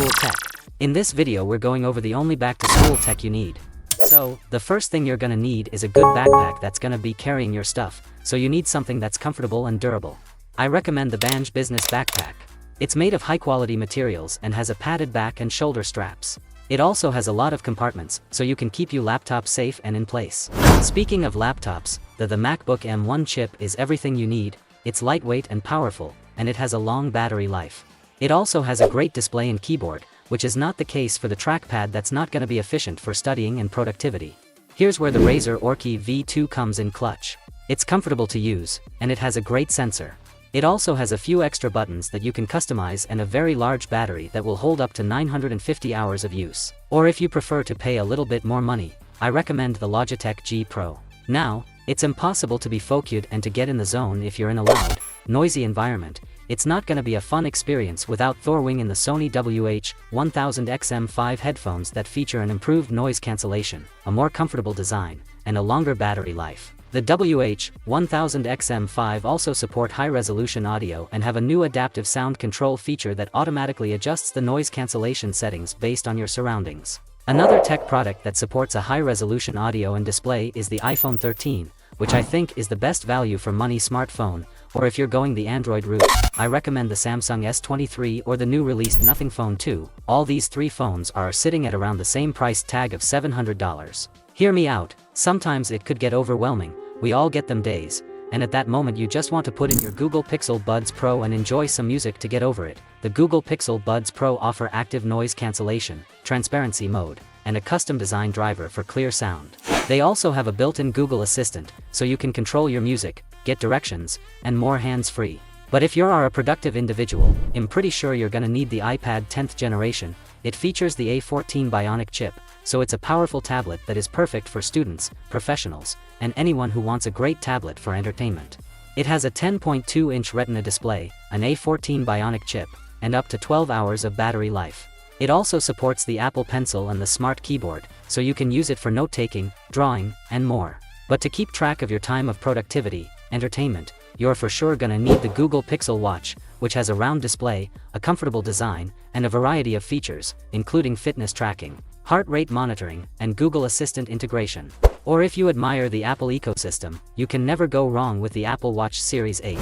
back-to-school tech. In this video we're going over the only back-to-school tech you need. So, the first thing you're gonna need is a good backpack that's gonna be carrying your stuff, so you need something that's comfortable and durable. I recommend the Banj Business Backpack. It's made of high-quality materials and has a padded back and shoulder straps. It also has a lot of compartments, so you can keep your laptop safe and in place. Speaking of laptops, the MacBook M1 chip is everything you need. It's lightweight and powerful, and it has a long battery life. It also has a great display and keyboard, which is not the case for the trackpad that's not gonna be efficient for studying and productivity. Here's where the Razer Orki V2 comes in clutch. It's comfortable to use, and it has a great sensor. It also has a few extra buttons that you can customize and a very large battery that will hold up to 950 hours of use. Or if you prefer to pay a little bit more money, I recommend the Logitech G Pro. Now, it's impossible to be focused and to get in the zone if you're in a loud, noisy environment. It's not gonna be a fun experience without Thorwing in the Sony WH-1000XM5 headphones that feature an improved noise cancellation, a more comfortable design, and a longer battery life. The WH-1000XM5 also support high-resolution audio and have a new adaptive sound control feature that automatically adjusts the noise cancellation settings based on your surroundings. Another tech product that supports a high-resolution audio and display is the iPhone 13, which I think is the best value for money smartphone, or if you're going the Android route, I recommend the Samsung S23 or the new released Nothing Phone 2. All these three phones are sitting at around the same price tag of $700. Hear me out, sometimes it could get overwhelming. We all get them days, and at that moment you just want to put in your Google Pixel Buds Pro and enjoy some music to get over it. The Google Pixel Buds Pro offer active noise cancellation, transparency mode, and a custom design driver for clear sound. They also have a built-in Google Assistant, so you can control your music, get directions, and more hands-free. But if you are a productive individual, I'm pretty sure you're gonna need the iPad 10th generation. It features the A14 Bionic chip, so it's a powerful tablet that is perfect for students, professionals, and anyone who wants a great tablet for entertainment. It has a 10.2-inch Retina display, an A14 Bionic chip, and up to 12 hours of battery life. It also supports the Apple Pencil and the Smart Keyboard, so you can use it for note-taking, drawing, and more. But to keep track of your time of productivity, entertainment, you're for sure gonna need the Google Pixel Watch, which has a round display, a comfortable design, and a variety of features, including fitness tracking, heart rate monitoring, and Google Assistant integration. Or if you admire the Apple ecosystem, you can never go wrong with the Apple Watch Series 8.